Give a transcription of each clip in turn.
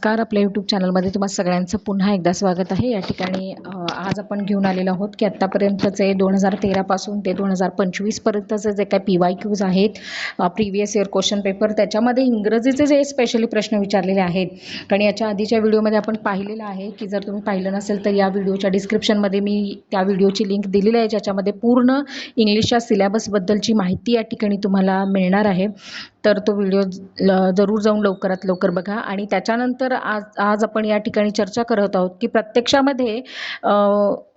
नमस्कार. आपल्या यूट्यूब चॅनलमध्ये तुम्हा सगळ्यांचं पुन्हा एकदा स्वागत आहे. या ठिकाणी आज आपण घेऊन आलेलो आहोत की आत्तापर्यंतचे 2013 पासून ते 2025 पर्यंतचे जे काही PYQs आहेत, प्रिव्हियस इयर क्वेश्चन पेपर, त्याच्यामध्ये इंग्रजीचे जे स्पेशली प्रश्न विचारलेले आहेत. कारण याच्या आधीच्या व्हिडिओमध्ये आपण पाहिलेलं आहे की जर तुम्ही पाहिलं नसेल तर या व्हिडिओच्या डिस्क्रिप्शनमध्ये मी त्या व्हिडिओची लिंक दिलेली आहे, ज्याच्यामध्ये पूर्ण इंग्लिशच्या सिलेबसबद्दलची माहिती या ठिकाणी तुम्हाला मिळणार आहे. तर तो व्हिडिओ जरूर जाऊन लवकरात लवकर बघा. आणि त्याच्यानंतर आज आपण या ठिकाणी चर्चा करत आहोत की प्रत्यक्षामध्ये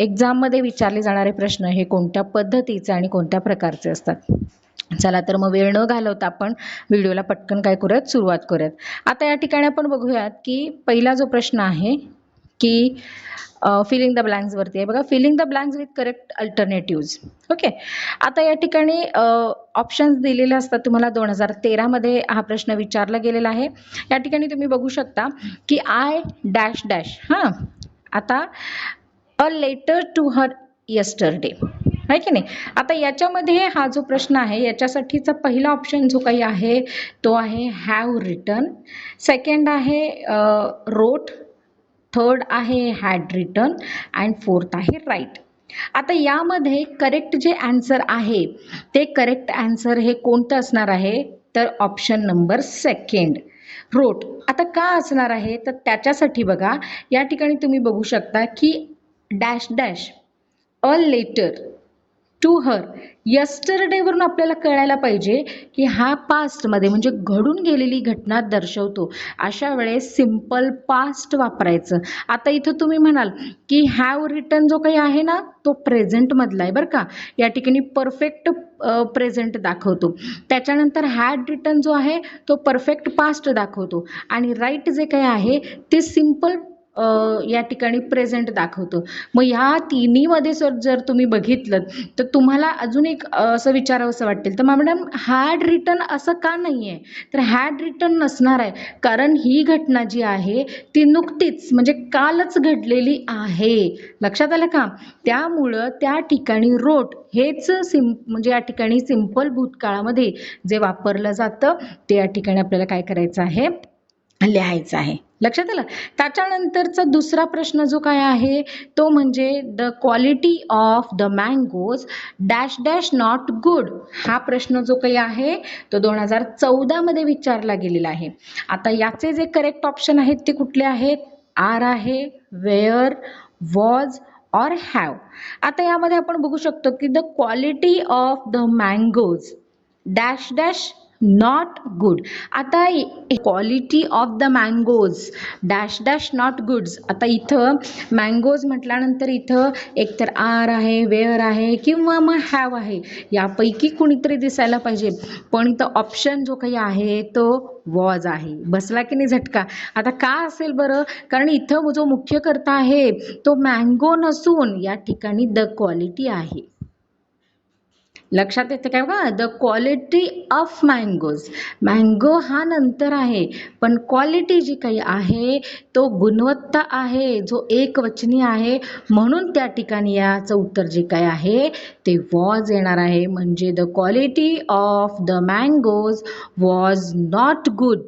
एक्झाममध्ये विचारले जाणारे प्रश्न हे कोणत्या पद्धतीचे आणि कोणत्या प्रकारचे असतात. चला तर मग वेळ न घालवता आपण व्हिडिओला पटकन काय करूयात, सुरुवात करूयात. आता या ठिकाणी आपण बघूयात की पहिला जो प्रश्न आहे की फिलिंग द ब्लँक्स वरती आहे बघा. Filling the blanks with correct alternatives. Okay, आता या ठिकाणी ऑप्शन्स दिलेले असतात तुम्हाला. 2013 मध्ये हा प्रश्न विचारला गेलेला आहे. या ठिकाणी तुम्ही बघू शकता की आय डॅश डॅश. हां, आता a letter to her yesterday आहे की नाही. आता याच्यामध्ये हा जो प्रश्न आहे याच्यासाठीचा पहिला ऑप्शन जो काही आहे तो आहे हॅव रिटन, सेकंड आहे रोट, थर्ड आहे हॅड रिटन अँड फोर्थ आहे राईट. आता यामध्ये करेक्ट जे आन्सर आहे ते करेक्ट आन्सर हे कोणतं असणार आहे तर ऑप्शन नंबर सेकंड, रोट. आता का असणार आहे तर त्याच्यासाठी बघा या ठिकाणी तुम्ही बघू शकता की dash dash a letter to her यस्टरडेवरून आपल्याला कळायला पाहिजे की हा पास्टमध्ये म्हणजे घडून गेलेली घटना दर्शवतो. अशा वेळेस सिम्पल पास्ट वापरायचं. आता इथं तुम्ही म्हणाल की हॅव रिटन जो काही आहे ना तो प्रेझेंटमधला आहे बरं का. या ठिकाणी परफेक्ट प्रेझेंट दाखवतो. त्याच्यानंतर हॅड रिटन जो आहे तो परफेक्ट पास्ट दाखवतो. आणि राईट जे काही आहे ते सिम्पल या ठिकाणी प्रेझेंट दाखवतो. मग ह्या तिन्हीमध्ये जर तुम्ही बघितलं तर तुम्हाला अजून एक असं विचारावंसं वाटेल तर मॅडम हॅड रिटन असं का नाही आहे तर हॅड रिटन नसणार आहे कारण ही घटना जी आहे ती नुकतीच म्हणजे कालच घडलेली आहे. लक्षात आलं का. त्यामुळं त्या ठिकाणी रोट हेच म्हणजे या ठिकाणी सिंपल भूतकाळामध्ये जे वापरलं जातं ते या ठिकाणी आपल्याला काय करायचं आहे, लिहायचं आहे. लक्षात आलं. त्याच्यानंतरचा दुसरा प्रश्न जो काय आहे तो म्हणजे the quality of the mangoes dash dash not good. हा प्रश्न जो काही आहे तो 2014 मध्ये विचारला गेलेला आहे. आता याचे जे करेक्ट ऑप्शन आहेत ते कुठले आहेत, आर आहे, वेअर, वॉज और हॅव. आता यामध्ये आपण बघू शकतो की the quality of the mangoes dash dash not good. आता quality of the mangoes dash dash not goods. आता इथं मँगोज म्हटल्यानंतर इथं एकतर आर आहे, वेअर आहे किंवा मग हॅव आहे. यापैकी कुणीतरी दिसायला पाहिजे. पण इथं ऑप्शन जो काही आहे तो वॉज आहे. बसला की नाही झटका. आता का असेल बरं, कारण इथं जो मुख्य कर्ता आहे तो मँगो नसून या ठिकाणी द क्वालिटी आहे. लक्षात येते काय बघा, the quality of mangoes. Mango हा नंतर आहे पण क्वालिटी जी काही आहे तो गुणवत्ता आहे जो एकवचनी आहे. म्हणून त्या ठिकाणी याचं उत्तर जे काय आहे ते वॉज येणार आहे. म्हणजे the quality of the mangoes was not good.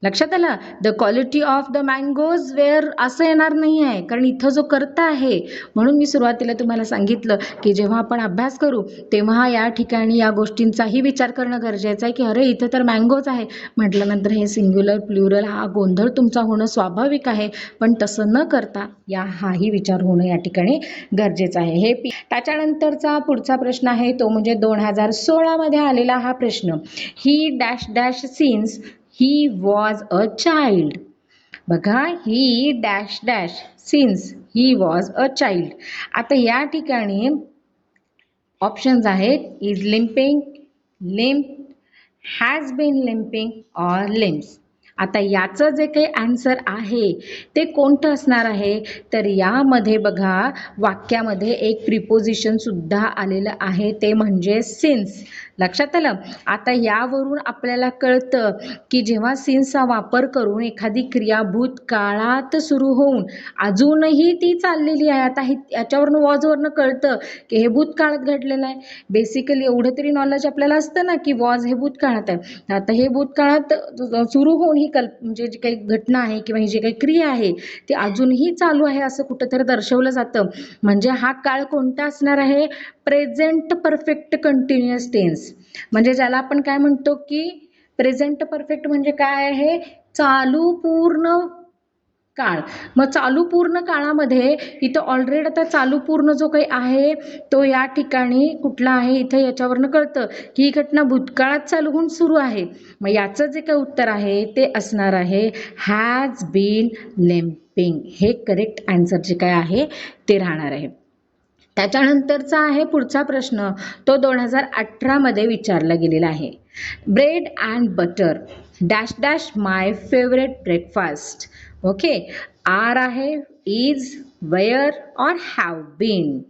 लक्षात आलं. The quality of the mangoes were असं येणार नाही आहे कारण इथं जो कर्ता आहे. म्हणून मी सुरुवातीला तुम्हाला सांगितलं की जेव्हा आपण अभ्यास करू तेव्हा या ठिकाणी या गोष्टींचाही विचार करणं गरजेचं आहे की अरे इथं तर मँगोज आहे म्हटल्यानंतर हे सिंग्युलर प्लुरल हा गोंधळ तुमचा होणं स्वाभाविक आहे. पण तसं न करता हाही विचार होणं या ठिकाणी गरजेचं आहे. हे त्याच्यानंतरचा पुढचा प्रश्न आहे तो म्हणजे 2016 मध्ये आलेला हा प्रश्न. He dash dash since he was a child. बघा, he dash dash since he was a child. आता या ठिकाणी ऑप्शन्स आहेत is limping, limp, has been limping or limps. आता याचं जे काही आन्सर आहे ते कोणतं असणार आहे तर यामध्ये बघा वाक्यामध्ये एक प्रिपोजिशन सुद्धा आलेलं आहे ते म्हणजे सिन्स. लक्षात आलं. आता यावरून आपल्याला कळतं की जेव्हा सिन्सचा वापर करून एखादी क्रिया भूतकाळात सुरू होऊन अजूनही ती चाललेली आहे. आता याच्यावरून वॉजवरनं कळतं की हे भूतकाळात घडलेलं आहे. बेसिकली एवढं तरी नॉलेज आपल्याला असतं ना की वॉज हे भूतकाळात आहे. आता हे भूतकाळात सुरू होऊन ही म्हणजे जी काही घटना आहे किंवा ही जी काही क्रिया आहे ती अजूनही चालू आहे असं कुठंतरी दर्शवलं जातं. म्हणजे हा काळ कोणता असणार आहे? Present perfect continuous tense. म्हणजे ज्याला आपण काय म्हणतो की प्रेझेंट परफेक्ट म्हणजे काय आहे? चालू पूर्ण काळ. मग चालू पूर्ण काळामध्ये इथं ऑलरेडी आता चालू पूर्ण जो काही आहे तो या ठिकाणी कुठला आहे? इथं याच्यावरनं कळतं की ही घटना भूतकाळात चालू होऊन सुरू आहे. मग याचं जे काही उत्तर आहे ते असणार आहे हॅज बीन लिम्पिंग. हे करेक्ट आन्सर जे काय आहे ते राहणार आहे. त्याच्यानंतरचा आहे पुढचा प्रश्न, तो 2018 मध्ये विचारला गेलेला आहे. Bread and butter dash dash my favourite breakfast. Okay, are आहे, is, were or have been.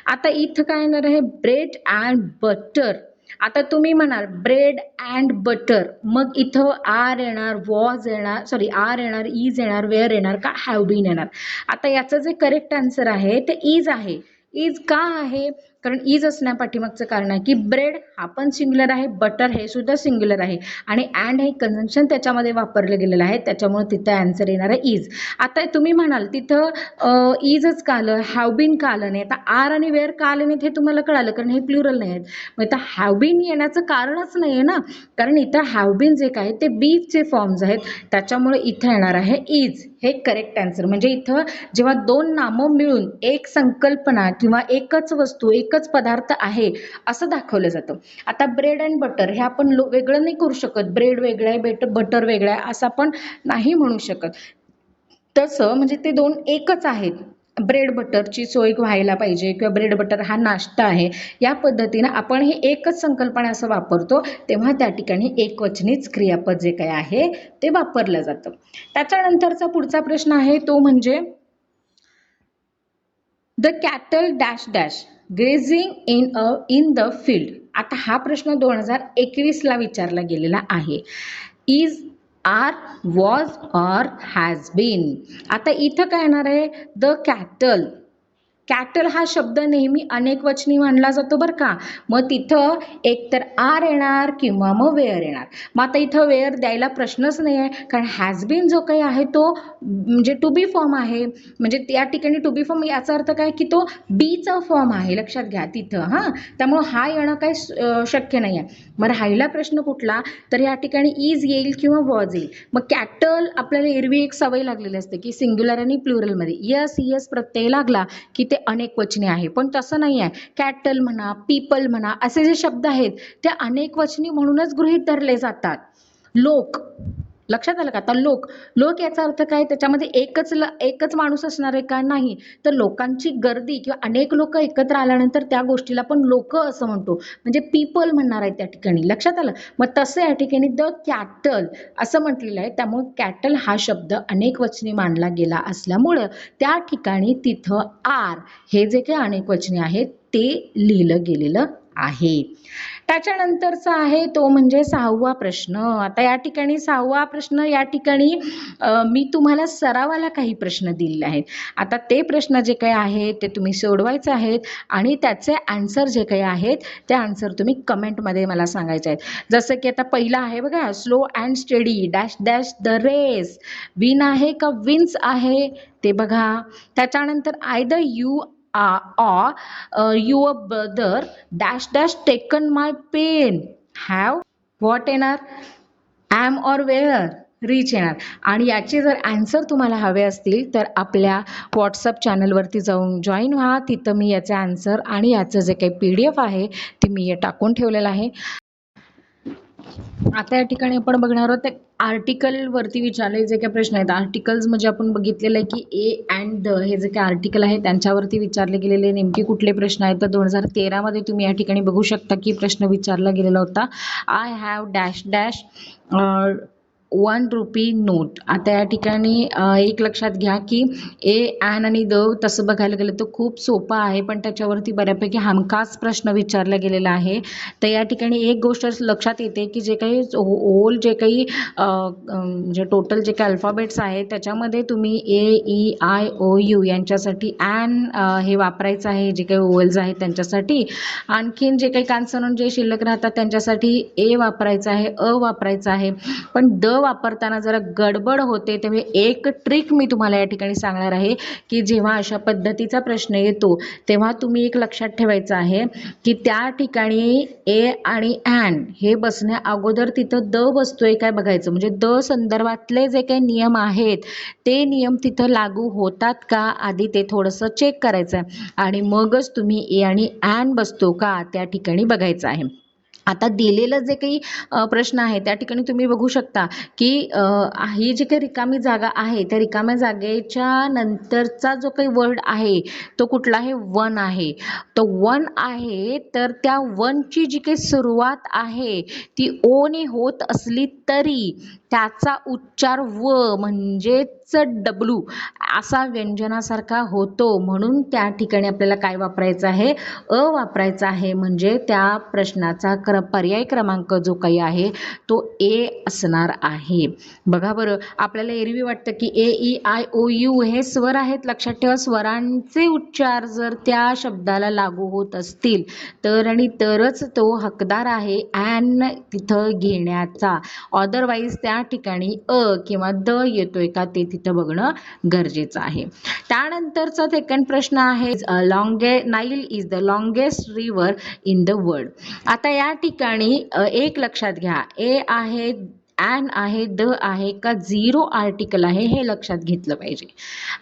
आता इथं काय येणार आहे? Bread and butter. आता तुम्ही म्हणाल ब्रेड अँड बटर, मग इथं आर येणार, वॉज येणार, सॉरी आर येणार, इज येणार, वेअर येणार का हॅव बीन येणार? आता याचं जे करेक्ट आन्सर आहे ते इज आहे. इज का आहे? कारण इज असण्यापाठीमागचं कारण आहे की ब्रेड हा पण सिंग्युलर आहे, बटर हे सुद्धा सिंग्युलर आहे आणि अँड हे कंजंक्शन त्याच्यामध्ये वापरलं गेलेलं आहे, त्याच्यामुळे तिथं आन्सर येणार आहे इज. आता तुम्ही म्हणाल तिथं इजच का आलं, हॅव बीन का आलं नाही? आता आर आणि वेअर का आले नाहीत हे तुम्हाला कळालं कारण हे प्लुरल नाही आहेत. मग इथं हॅव बीन येण्याचं कारणच नाही आहे ना, कारण इथं हॅव बीन जे काय ते बीचे फॉर्म्स आहेत, त्याच्यामुळे इथं येणार आहे इज. हे करेक्ट आन्सर. म्हणजे इथं जेव्हा दोन नामं मिळून एक संकल्पना किंवा एकच वस्तू एकच पदार्थ आहे असं दाखवलं जातं. आता ब्रेड अँड बटर हे आपण वेगळं नाही करू शकत. ब्रेड वेगळं आहे, बटर वेगळं आहे असं आपण नाही म्हणू शकत. तसं म्हणजे ते दोन एकच आहेत. ब्रेड बटरची सोय व्हायला पाहिजे किंवा ब्रेड बटर हा नाश्ता आहे, या पद्धतीनं आपण हे एकच संकल्पना असं वापरतो तेव्हा त्या ठिकाणी एकवचनीच क्रियापद जे काय आहे ते वापरलं जातं. त्याच्यानंतरचा पुढचा प्रश्न आहे तो म्हणजे the cattle dash dash grazing in the field. आता हा प्रश्न 2021 ला विचारला गेलेला आहे. Is, are, was or has been. आता इथं काय येणार आहे? The cattle. कॅटल हा शब्द नेहमी अनेक वचनी मानला जातो बरं का. मग तिथं एकतर आर येणार किंवा मग वेअर येणार. मग आता इथं वेअर द्यायला प्रश्नच नाही आहे कारण हॅज बीन जो काही आहे तो म्हणजे टू बी फॉर्म आहे. म्हणजे त्या ठिकाणी टू बी फॉर्म याचा अर्थ काय की तो बीचा फॉर्म आहे, लक्षात घ्या तिथं. हां, त्यामुळं हा येणं काही शक्य नाही आहे. मग राहिला प्रश्न कुठला? तर या ठिकाणी इज येईल किंवा वॉज येईल. मग कॅटल आपल्याला एरवी एक सवय लागलेली असते की सिंग्युलर आणि प्लुरलमध्ये यस यस प्रत्यय लागला की ते अनेक वचनी आहे, पण तसं नाही आहे. कॅटल म्हणा, पीपल म्हणा, असे जे शब्द आहेत ते अनेक वचनी म्हणूनच गृहीत धरले जातात. लोक, लक्षात आलं का? आता लोक, लोक याचा अर्थ काय? त्याच्यामध्ये एकच माणूस असणार आहे का? नाही. तर लोकांची गर्दी किंवा अनेक लोक एकत्र आल्यानंतर त्या गोष्टीला आपण लोक असं म्हणतो, म्हणजे पीपल म्हणणार आहे त्या ठिकाणी. लक्षात आलं? मग तसं या ठिकाणी द कॅटल असं म्हटलेलं आहे, त्यामुळे कॅटल हा शब्द अनेक वचनी मानला गेला असल्यामुळं त्या ठिकाणी तिथं आर हे जे काही अनेक वचनी आहेत ते लिहिलं गेलेलं आहे. त्याच्यानंतरचा आहे तो म्हणजे 6वा प्रश्न. आता या ठिकाणी 6वा प्रश्न या ठिकाणी मी तुम्हाला सरावाला काही प्रश्न दिलेले आहेत. आता ते प्रश्न जे काही आहेत ते तुम्ही सोडवायचे आहेत आणि त्याचे आन्सर जे काही आहेत ते आन्सर तुम्ही कमेंटमध्ये मला सांगायचे आहेत. जसं की आता पहिला आहे बघा, slow and study dash dash the race. Win आहे का विन्स आहे ते बघा. त्याच्यानंतर either you your brother dash dash taken my pen. Have, what येणार? Am are were? रीच येणार. आणि याचे जर आन्सर तुम्हाला हवे असतील तर आपल्या व्हॉट्सअप चॅनलवरती जाऊन जॉईन व्हा. तिथं मी याचे आन्सर आणि याचं जे काही PDF आहे ते मी टाकून ठेवलेलं आहे. आता या ठिकाणी आपण बघणार आहोत आर्टिकलवरती विचारले जे काही प्रश्न आहेत. आर्टिकल्स म्हणजे आपण बघितलेलं आहे की ए अँड द हे जे काही आर्टिकल आहे त्यांच्यावरती विचारले गेलेले नेमके कुठले प्रश्न आहेत. तर 2013 मध्ये तुम्ही या ठिकाणी बघू शकता की प्रश्न विचारला गेलेला होता. I have dash dash 1 rupee note. आता या ठिकाणी एक लक्षात घ्या की ए ॲन आणि द तसं बघायला गेलं तर खूप सोपं आहे, पण त्याच्यावरती बऱ्यापैकी हमखास प्रश्न विचारला गेलेला आहे. तर या ठिकाणी एक गोष्ट लक्षात येते की जे काही होल जे काही म्हणजे टोटल जे काही अल्फाबेट्स आहेत त्याच्यामध्ये तुम्ही AEIOU यांच्यासाठी ॲन हे वापरायचं आहे. जे काही ओवल्स आहेत त्यांच्यासाठी, आणखीन जे काही कॉन्सोनंट जे शिल्लक राहतात त्यांच्यासाठी ए वापरायचं आहे, अ वापरायचं आहे. पण द वापरताना जरा गडबड होते, तेव्हा एक ट्रिक मी तुम्हाला या ठिकाणी सांगणार आहे की जेव्हा अशा पद्धतीचा प्रश्न येतो तेव्हा तुम्ही एक लक्षात ठेवायचं आहे की त्या ठिकाणी ए आणि ॲन हे बसण्या अगोदर तिथं द बसतोय काय बघायचं. म्हणजे द संदर्भातले जे काही नियम आहेत ते नियम तिथं लागू होतात का आधी ते थोडंसं चेक करायचं आहे आणि मगच तुम्ही ए आणि ॲन बसतो का त्या ठिकाणी बघायचं आहे. आता दिलेलं जे काही प्रश्न आहे त्या ठिकाणी तुम्ही बघू शकता की ही जी काही रिकामी जागा आहे त्या रिकाम्या जागेच्या नंतरचा जो काही वर्ड आहे तो कुठला आहे, वन आहे. तो वन आहे तर त्या वनची जी काही सुरुवात आहे ती ओने होत असली तरी त्याचा उच्चार व म्हणजेच डब्ल्यू असा व्यंजनासारखा होतो. म्हणून त्या ठिकाणी आपल्याला काय वापरायचं आहे, वापरायचा आहे. म्हणजे त्या प्रश्नाचा पर्याय क्रमांक जो काही आहे तो ए असणार आहे. बघा बरं, आपल्याला एरवी वाटतं की ए ई आय ओ यू हे स्वर आहेत. लक्षात ठेवा, स्वरांचे उच्चार जर त्या शब्दाला लागू होत असतील तर आणि तरच तो हकदार आहे ॲन तिथं घेण्याचा. अदरवाईज त्या ठिकाणी किंवा द येतोय का ते तिथं बघणं गरजेचं आहे. त्यानंतरचा सेकंड प्रश्न आहे, Nile is the longest river in the world. आता या ठिकाणी एक लक्षात घ्या, ए आहे, ॲन आहे, द आहे का झिरो आर्टिकल आहे हे लक्षात घेतलं पाहिजे.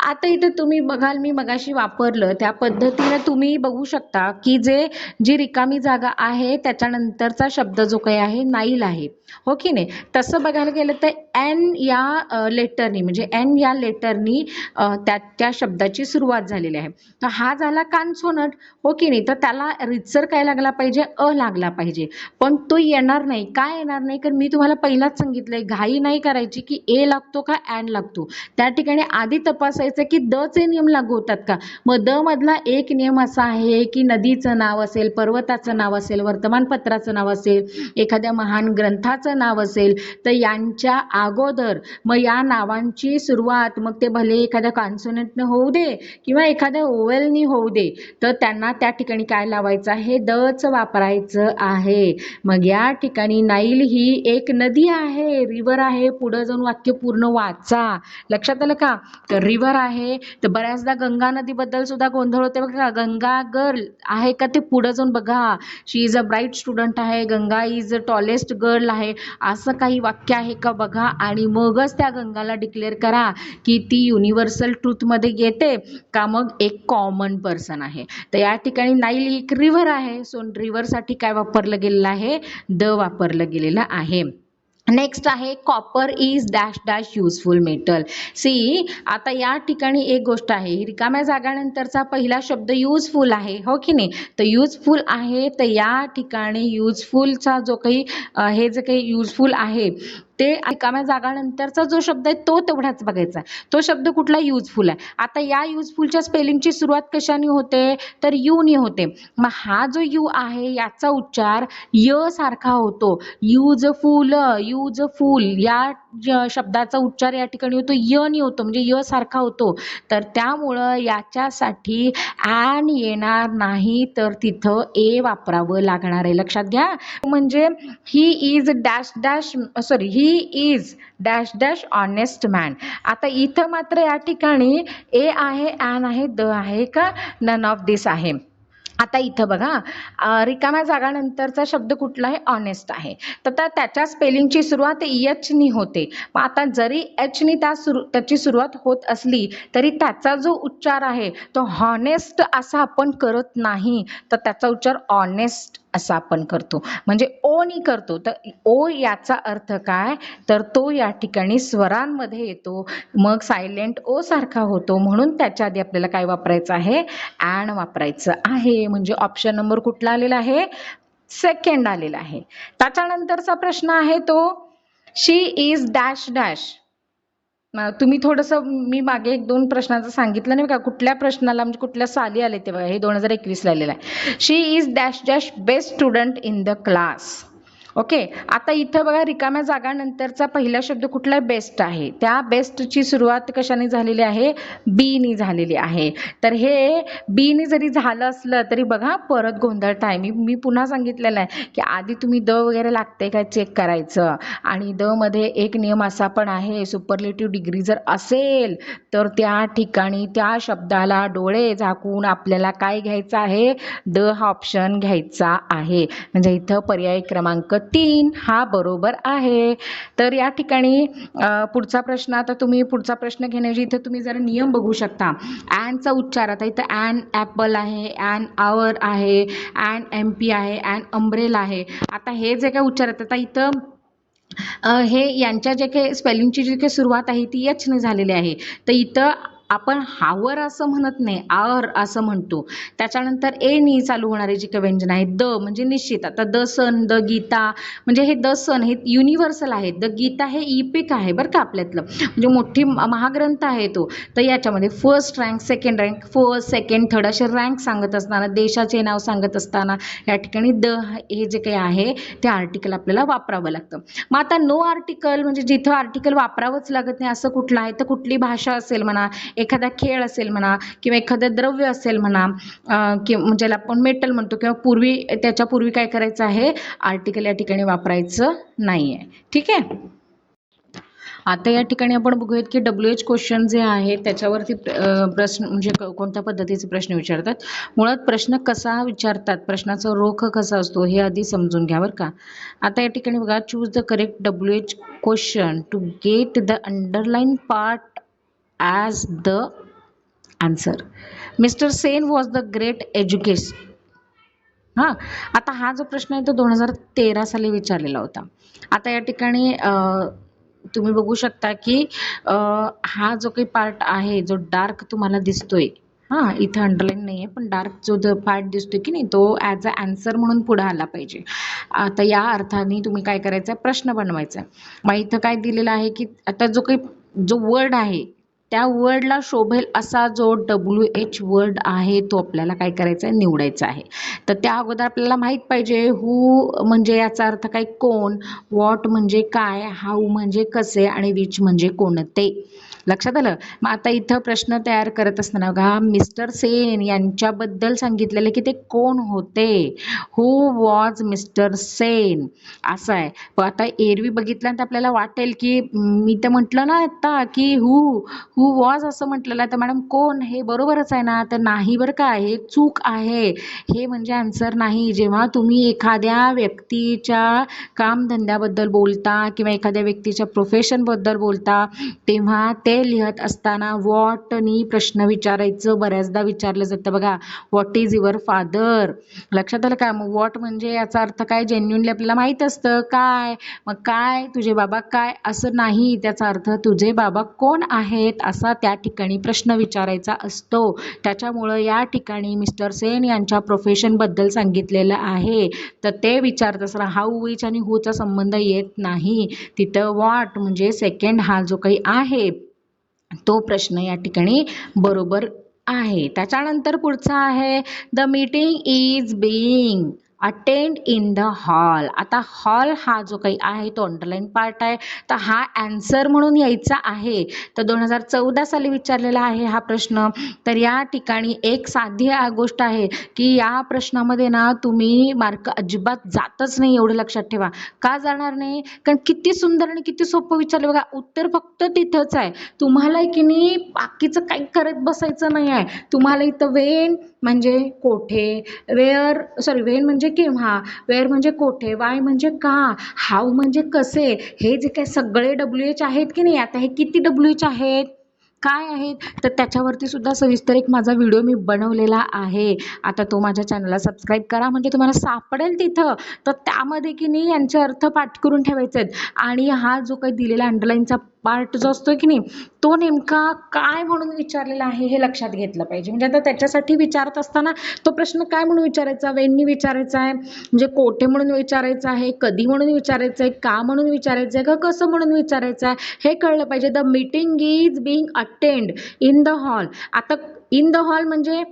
आता इथं तुम्ही बघाल मी मगाशी वापरलं त्या पद्धतीने तुम्ही बघू शकता की जी रिकामी जागा आहे त्याच्यानंतरचा शब्द जो काही आहे नाईल आहे, हो की नाही. तसं बघायला गेलं तर एन या लेटरनी म्हणजे एन या लेटरनी त्या शब्दाची सुरुवात झालेली आहे. तर हा झाला कानसोनट, हो की नाही. तर त्याला रितसर काय लागला पाहिजे, लागला पाहिजे. पण तो येणार नाही. काय येणार नाही, कारण मी तुम्हाला पहिलाच सांगितलंय घाई नाही करायची की ए लागतो का ॲन लागतो. त्या ठिकाणी आधी तपासायचं की द चे नियम लागू होतात का. मग द मधला एक नियम असा आहे की नदीचं नाव असेल, पर्वताचं नाव असेल, वर्तमानपत्राचं नाव असेल, एखाद्या महान ग्रंथाचं नाव असेल तर यांच्या अगोदर मग या नावांची सुरुवात मग ते भले एखाद्या कॉन्सोनंटने होऊ दे किंवा एखाद्या ओवेलनी होऊ दे तर त्यांना त्या ठिकाणी काय लावायचं आहे, दच वापरायचं आहे. मग या ठिकाणी नाईल ही एक नदी आहे, रिव्हर आहे. पुढे जाऊन वाक्य पूर्ण वाचा. लक्षात आलं का. तर रिव्हर आहे तर बऱ्याचदा गंगा नदीबद्दल सुद्धा गोंधळ होते बघा. गंगा गर्ल आहे का ते पुढे जाऊन बघा. शी इज अ ब्राईट स्टुडंट आहे, Ganga is a tallest girl आहे, असं काही वाक्य आहे का बघा आणि मगच त्या गंगाला डिक्लेअर करा की ती युनिव्हर्सल ट्रूथ मध्ये येते का मग एक कॉमन पर्सन आहे. तर या ठिकाणी नाईल एक रिव्हर आहे. सो रिव्हर साठी काय वापरलं गेलेलं आहे, द वापरलं गेलेलं आहे. नेक्स्ट आहे copper is dash dash useful metal. See आता या ठिकाणी एक गोष्ट आहे, रिकाम्या जागानंतरचा पहिला शब्द युजफुल आहे, हो की नाही. तर युजफुल आहे तर या ठिकाणी युजफुलचा जो काही हे जे काही युजफुल आहे ते रिकाम्या जागानंतरचा जो शब्द आहे तो तेवढाच बघायचा आहे. तो शब्द कुठला, युजफुल आहे. आता या युजफुलच्या स्पेलिंगची सुरुवात कशाने होते तर यूने होते. मग हा जो यू आहे याचा उच्चार य सारखा होतो. युजफुल, युजफुल या शब्दाचा उच्चार या ठिकाणी होतो य ने होतो, म्हणजे य सारखा होतो. तर त्यामुळं याच्यासाठी ॲन येणार नाही तर तिथं ए वापरावं लागणार आहे. लक्षात घ्या. म्हणजे he is dash dash sorry he is dash dash honest man. आता इथं मात्र या ठिकाणी ए आहे, ॲन आहे, द आहे का, नन ऑफ दिस आहे. आता इथं बघा रिकाम्या जागानंतरचा शब्द कुठला आहे, ऑनेस्ट आहे. तर त्याच्या स्पेलिंगची सुरुवात एच नी होते. मग आता जरी एच नी त्याची सुरुवात होत असली तरी त्याचा जो उच्चार आहे तो हॉनेस्ट असा आपण करत नाही, तर त्याचा उच्चार ऑनेस्ट असा आपण करतो, म्हणजे ओ नी करतो. तर ओ याचा अर्थ काय तर तो या ठिकाणी स्वरांमध्ये येतो, मग सायलेंट ओ सारखा होतो. म्हणून त्याच्या आधी आपल्याला काय वापरायचं आहे, ॲन वापरायचं आहे. म्हणजे ऑप्शन नंबर कुठला आलेला आहे, सेकंड आलेला आहे. त्याच्यानंतरचा प्रश्न आहे तो शी इज डॅश डॅश. तुम्ही थोडंसं मी मागे एक दोन प्रश्नाचं सांगितलं नाही का, कुठल्या प्रश्नाला म्हणजे कुठल्या साली आले ते बघा, हे 2021 ला आलेलं आहे. She is dash dash best student in the class. Okay. आता इथं बघा रिकाम्या जागा नंतरचा पहिला शब्द कुठला बेस्ट आहे. त्या बेस्टची सुरुवात कशाने झालेली आहे, बीनी झालेली आहे. तर हे बीनी जरी झालं असलं तरी बघा परत गोंधळत आहे. मी पुन्हा सांगितलेलं आहे की आधी तुम्ही द वगैरे लागते का चेक करायचं. आणि द मध्ये एक नियम असा पण आहे, सुपरलेटिव्ह डिग्री जर असेल तर त्या ठिकाणी त्या शब्दाला डोळे झाकून आपल्याला काय घ्यायचं आहे, द हा ऑप्शन घ्यायचा आहे. म्हणजे इथं पर्याय क्रमांक 3 हा बरोबर आहे. तर या ठिकाणी पुढचा प्रश्न, आता तुम्ही पुढचा प्रश्न घेण्याची इथं तुम्ही जरा नियम बघू शकता. ॲनचा उच्चार, आता इथं ॲन ॲपल आहे, ॲन आवर आहे, ॲन MP आहे, ॲन अम्ब्रेला आहे. आता हे जे काय उच्चार आहेत, आता इथं हे यांच्या जे काही स्पेलिंगची जी काही सुरुवात आहे ती एच ने झालेली आहे. तर इथं आपण हावर असं म्हणत नाही, आवर असं म्हणतो. त्याच्यानंतर ए नी चालू होणारे जे काही व्यंजन आहेत, द म्हणजे निश्चित. आता द सन, द गीता, म्हणजे हे द सन हे युनिव्हर्सल आहे, द गीता हे इपिक आहे बरं का आपल्यातलं, म्हणजे मोठी महाग्रंथ आहे तो. तर याच्यामध्ये first rank, second rank, first second third असे रँक सांगत असताना, देशाचे नाव सांगत असताना या ठिकाणी द हे जे काही आहे ते आर्टिकल आपल्याला वापरावं लागतं. मग आता नो आर्टिकल म्हणजे जिथं आर्टिकल वापरावंच लागत नाही असं कुठलं आहे, तर कुठली भाषा असेल म्हणा, एखादा खेळ असेल म्हणा, किंवा एखादं द्रव्य असेल म्हणा, म्हणजे आपण मेटल म्हणतो, किंवा त्याच्यापूर्वी काय करायचं आहे, आर्टिकल या ठिकाणी वापरायचं नाही आहे. ठीक आहे. आता या ठिकाणी आपण बघूयात की WH क्वेश्चन जे आहे त्याच्यावरती प्रश्न म्हणजे कोणत्या पद्धतीचे प्रश्न विचारतात. मुळात प्रश्न कसा विचारतात, प्रश्नाचा रोख कसा असतो हे आधी समजून घ्या बरं का. आता या ठिकाणी बघा, choose the correct WH question to get the underline part as the answer. Mister Sen was the great education. हां, आता हा जो प्रश्न आहे तो 2013 साली विचारलेला होता. आता या ठिकाणी तुम्ही बघू शकता की हा जो काही पार्ट आहे जो डार्क तुम्हाला दिसतोय, हां इथं अंडरलाईन नाही आहे, पण डार्क जो पार्ट दिसतोय की नाही तो ॲज अ आन्सर म्हणून पुढे आला पाहिजे. आता या अर्थाने तुम्ही काय करायचं आहे, प्रश्न बनवायचा आहे. मग इथं काय दिलेलं आहे की आता जो वर्ड आहे त्या वर्डला शोभेल असा जो WH वर्ड आहे तो आपल्याला काय करायचा आहे, निवडायचा आहे. तर त्या अगोदर आपल्याला माहीत पाहिजे हू म्हणजे याचा अर्थ काय, कोण, व्हॉट म्हणजे काय, हाऊ म्हणजे कसे, आणि विच म्हणजे कोणते. लक्षात आलं. मग आता इथं प्रश्न तयार करत असताना बघा, मिस्टर सेन यांच्याबद्दल सांगितलेलं की ते कोण होते, हू वॉज मिस्टर सेन असं आहे. पण आता एरवी बघितल्यानंतर आपल्याला वाटेल की मी तर म्हटलं ना आता की हू वॉज असं म्हटलेलं आहे, तर मॅडम कोण हे बरोबरच आहे ना, तर नाही बरं का, हे चूक आहे. हे म्हणजे आन्सर नाही. जेव्हा तुम्ही एखाद्या व्यक्तीच्या कामधंद्याबद्दल बोलता किंवा एखाद्या व्यक्तीच्या प्रोफेशनबद्दल बोलता तेव्हा ते लिहत असताना व्हॉटनी प्रश्न विचारायचं बऱ्याचदा विचारलं जातं बघा. व्हॉट इज युअर फादर, लक्षात आलं का. मग व्हॉट म्हणजे याचा अर्थ काय, जेन्युनली आपल्याला माहीत असतं काय, मग काय तुझे बाबा काय असं नाही, त्याचा अर्थ तुझे बाबा कोण आहेत असा त्या ठिकाणी प्रश्न विचारायचा असतो. त्याच्यामुळं या ठिकाणी मिस्टर सेन यांच्या प्रोफेशनबद्दल सांगितलेलं आहे, तर ते विचारत असताना हाऊ, विच आणि हूचा संबंध येत नाही. तिथं व्हॉट म्हणजे सेकंड हा जो काही आहे तो प्रश्न या ठिकाणी बरोबर आहे. त्याच्यानंतर पुढचा आहे, the meeting is being attend in the hall. आता हॉल हा जो काही आहे तो अंडरलाईन पार्ट आहे, तर हा ॲन्सर म्हणून यायचा आहे. तर 2014 साली विचारलेला आहे हा प्रश्न. तर या ठिकाणी एक साधी गोष्ट आहे की या प्रश्नामध्ये ना तुम्ही मार्क अजिबात जातच नाही, एवढं लक्षात ठेवा. का जाणार नाही, कारण किती सुंदर आणि किती सोपं विचारलं बघा. उत्तर फक्त तिथंच आहे. तुम्हाला की नाही बाकीचं काही करत बसायचं नाही आहे. तुम्हाला इथं वेन म्हणजे कोठे, वेन म्हणजे केव्हा, वेअर म्हणजे कोठे, वाय म्हणजे का, हाऊ म्हणजे कसे, हे जे काही सगळे WH आहेत की नाही, आता हे किती WH आहेत, काय आहेत, तर त्याच्यावरती सुद्धा सविस्तर एक माझा व्हिडिओ मी बनवलेला आहे. आता तो माझ्या चॅनलला सबस्क्राईब करा म्हणजे तुम्हाला सापडेल तिथं. तर त्यामध्ये की नाही यांचे अर्थ पाठ करून ठेवायचे आहेत. आणि हा जो काही दिलेला अंडरलाईनचा पार्ट जो असतो की नाही तो नेमका काय म्हणून विचारलेला आहे हे लक्षात घेतलं पाहिजे. म्हणजे आता त्याच्यासाठी विचारत असताना तो प्रश्न काय म्हणून विचारायचा, वेननी विचारायचा आहे, म्हणजे कोठे म्हणून विचारायचा आहे, कधी म्हणून विचारायचं आहे, का म्हणून विचारायचं आहे, का कसं म्हणून विचारायचं आहे, हे कळलं पाहिजे. The meeting is being attend in the hall. आता इन द हॉल म्हणजे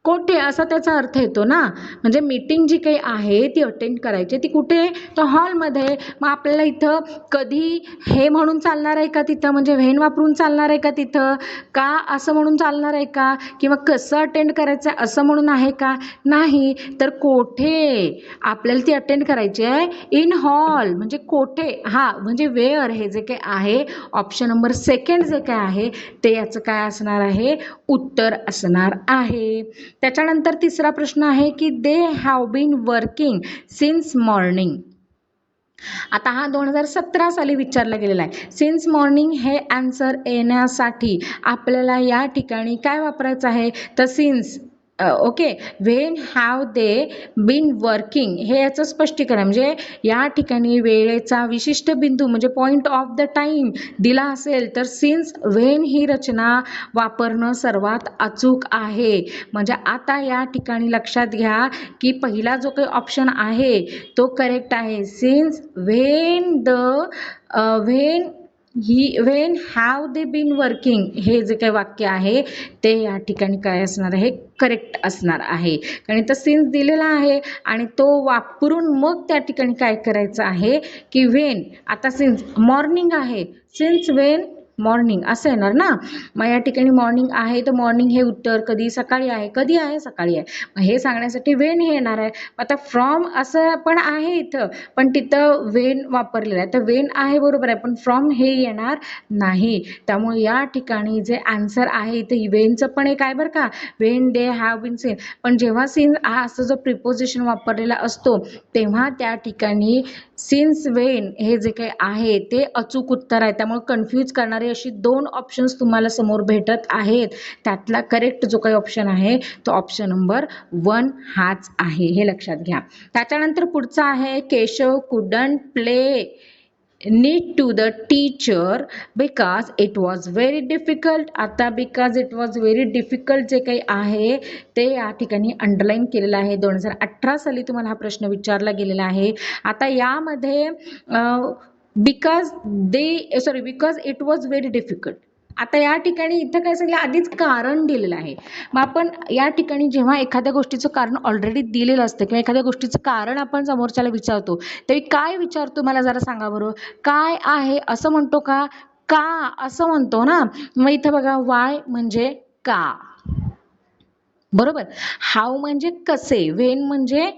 कोठे असा त्याचा अर्थ येतो ना. म्हणजे मीटिंग जी काही आहे ती अटेंड करायची, ती कुठे, तर हॉलमध्ये. मग आपल्याला इथं कधी हे म्हणून चालणार आहे का तिथं, म्हणजे व्हेन वापरून चालणार आहे का तिथं, का असं म्हणून चालणार आहे का, किंवा कसं अटेंड करायचं आहे असं म्हणून आहे का, नाही. तर कोठे आपल्याला ती अटेंड करायची आहे, इन हॉल. म्हणजे कोठे, हा म्हणजे वेअर हे जे काही आहे ऑप्शन नंबर सेकंड जे काय आहे ते याचं काय असणार आहे, उत्तर असणार आहे. त्याच्यानंतर तिसरा प्रश्न आहे की they have been working since morning. आता हा 2017 साली विचारला गेलेला आहे. सिन्स मॉर्निंग हे आन्सर येण्यासाठी आपल्याला या ठिकाणी काय वापरायचं आहे, तर since okay, when have they been working हे याचं स्पष्टीकरण. म्हणजे या ठिकाणी वेळेचा विशिष्ट बिंदू म्हणजे पॉइंट ऑफ द टाइम दिला असेल तर सिन्स व्हेन ही रचना वापरणं सर्वात अचूक आहे. म्हणजे आता या ठिकाणी लक्षात घ्या की पहिला जो काही ऑप्शन आहे तो करेक्ट आहे. Since when the when have they been working हे जे काही वाक्य आहे ते या ठिकाणी काय असणार आहे, करेक्ट असणार आहे. कारण इथं सिन्स दिलेला आहे आणि तो वापरून मग त्या ठिकाणी काय करायचं आहे की व्हेन, आता सिन्स मॉर्निंग आहे, सिन्स व्हेन मॉर्निंग असं येणार ना. मग या ठिकाणी मॉर्निंग आहे तर मॉर्निंग हे उत्तर कधी, सकाळी आहे. कधी आहे, सकाळी आहे. मग हे सांगण्यासाठी व्हेन हे येणार आहे. आता फ्रॉम असं पण आहे इथं, पण तिथं व्हेन वापरलेलं आहे. तर व्हेन आहे बरोबर आहे, पण फ्रॉम हे येणार नाही. त्यामुळे या ठिकाणी जे आन्सर आहे इथं व्हेनचं पण एक आहे बरं का, when they have been seen. पण जेव्हा सीन हा असं जो प्रिपोजिशन वापरलेला असतो तेव्हा त्या ठिकाणी सिन्स व्हेन हे जे काही आहे ते अचूक उत्तर आहे. त्यामुळे कन्फ्यूज करणारे अशी 2 ऑप्शन्स तुम्हाला समोर भेटत आहेत. त्यातला करेक्ट जो काही ऑप्शन आहे तो ऑप्शन नंबर 1 हाच आहे, हे लक्षात घ्या. त्याच्यानंतर पुढचा आहे केशव कुडंट प्ले नीट to the teacher because it was very difficult. आता because it was very difficult जे काही आहे ते या ठिकाणी अंडरलाईन केलेलं आहे. 2018 साली तुम्हाला हा प्रश्न विचारला गेलेला आहे. आता यामध्ये because it was very difficult. आता या ठिकाणी इथं काय सांगितलं, आधीच कारण दिलेलं आहे. मग आपण या ठिकाणी जेव्हा एखाद्या गोष्टीचं कारण ऑलरेडी दिलेलं असतं किंवा एखाद्या गोष्टीचं कारण आपण समोरच्याला विचारतो तेव्हा काय विचारतो मला जरा सांगा बरं. काय आहे असं म्हणतो का, का असं म्हणतो ना. मग इथं बघा वाय म्हणजे का, बरोबर. हाऊ म्हणजे कसे, व्हेन म्हणजे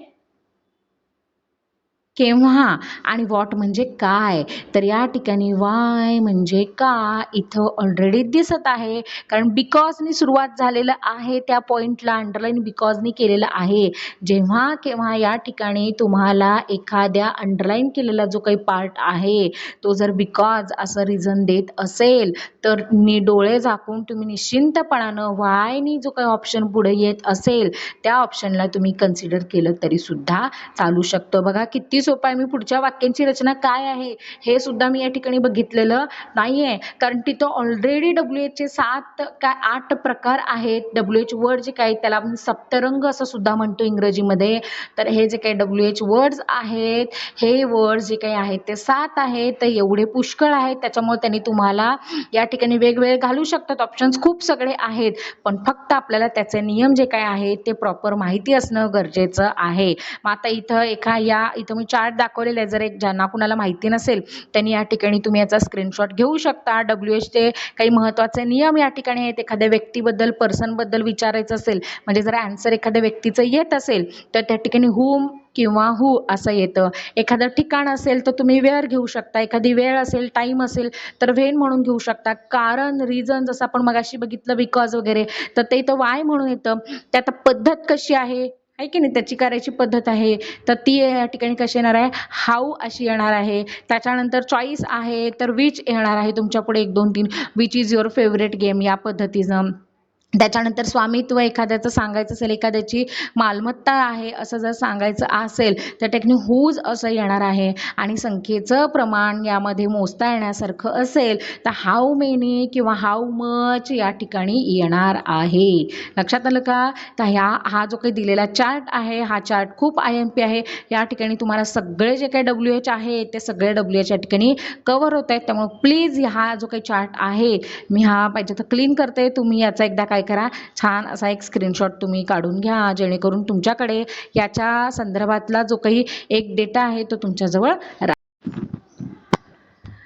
केव्हा आणि व्हॉट म्हणजे काय. तर या ठिकाणी वाय म्हणजे का इथं ऑलरेडी दिसत आहे, कारण बिकॉजनी सुरुवात झालेलं आहे. त्या पॉईंटला अंडरलाईन बिकॉजनी केलेलं आहे. जेव्हा केव्हा या ठिकाणी तुम्हाला एखाद्या अंडरलाईन केलेला जो काही पार्ट आहे तो जर बिकॉज असं रिझन देत असेल तर डोळे झाकून तुम्ही निश्चिंतपणानं वायनी जो काही ऑप्शन पुढे येत असेल त्या ऑप्शनला तुम्ही कन्सिडर केलं तरी सुद्धा चालू शकतं. बघा किती सोपं आहे. मी पुढच्या वाक्यांची रचना काय आहे हे सुद्धा मी या ठिकाणी बघितलेलं नाहीये, कारण तिथं ऑलरेडी WH चे 7 काय 8 प्रकार आहेत. WH वर्ड जे काही त्याला आपण सप्तरंग असं सुद्धा म्हणतो इंग्रजीमध्ये. तर हे जे काही WH वर्ड्स आहेत हे वर्ड जे काही आहेत ते 7 आहेत. तर एवढे पुष्कळ आहेत, त्याच्यामुळे त्यांनी तुम्हाला या ठिकाणी वेगवेगळे घालू शकतात. ऑप्शन्स खूप सगळे आहेत, पण फक्त आपल्याला त्याचे नियम जे काय आहेत ते प्रॉपर माहिती असणं गरजेचं आहे. मग आता इथं मी चार्ट दाखवलेला आहे. जर ज्यांना कुणाला माहिती नसेल त्यांनी या ठिकाणी तुम्ही याचा स्क्रीनशॉट घेऊ शकता. WH चे काही महत्त्वाचे नियम या ठिकाणी आहेत. एखाद्या व्यक्तीबद्दल पर्सनबद्दल विचारायचं असेल, म्हणजे जर आन्सर एखाद्या व्यक्तीचं येत असेल तर त्या ठिकाणी हुम किंवा हु असं येतं. एखादं ठिकाण असेल तर तुम्ही वेअर घेऊ शकता. एखादी वेळ असेल, टाईम असेल तर व्हेन म्हणून घेऊ शकता. कारण रिझन जसं आपण मगाशी बघितलं बिकॉज वगैरे, तर ते इथं वाय म्हणून येतं. त्यात पद्धत कशी आहे की नाही, त्याची करायची पद्धत आहे तर ती या ठिकाणी कशी येणार आहे, हाऊ अशी येणार आहे. त्याच्यानंतर चॉईस आहे तर विच येणार आहे तुमच्या पुढे 1 2 3. Which is your favourite game या पद्धतीनं. त्याच्यानंतर स्वामित्व एखाद्याचं सांगायचं असेल, एखाद्याची मालमत्ता आहे असं जर सांगायचं असेल तर टेक्निक हुज असं येणार आहे. आणि संख्येचं प्रमाण यामध्ये मोजता येण्यासारखं असेल तर हाऊ मेनी किंवा हाऊ मच या ठिकाणी येणार आहे. लक्षात आलं का. तर हा जो काही दिलेला चार्ट आहे हा चार्ट खूप IMP आहे. या ठिकाणी तुम्हाला सगळे जे काही WH आहे ते सगळे WH या ठिकाणी कव्हर होत आहेत. त्यामुळे प्लीज हा जो काही चार्ट आहे मी हा पाहिजे तर क्लीन करते. तुम्ही याचा एकदा काय काय करा, छान असा एक स्क्रीनशॉट तुम्ही काढून घ्या, जेणेकरून तुमच्याकडे याच्या संदर्भातला जो काही एक डेटा आहे तो तुमच्याजवळ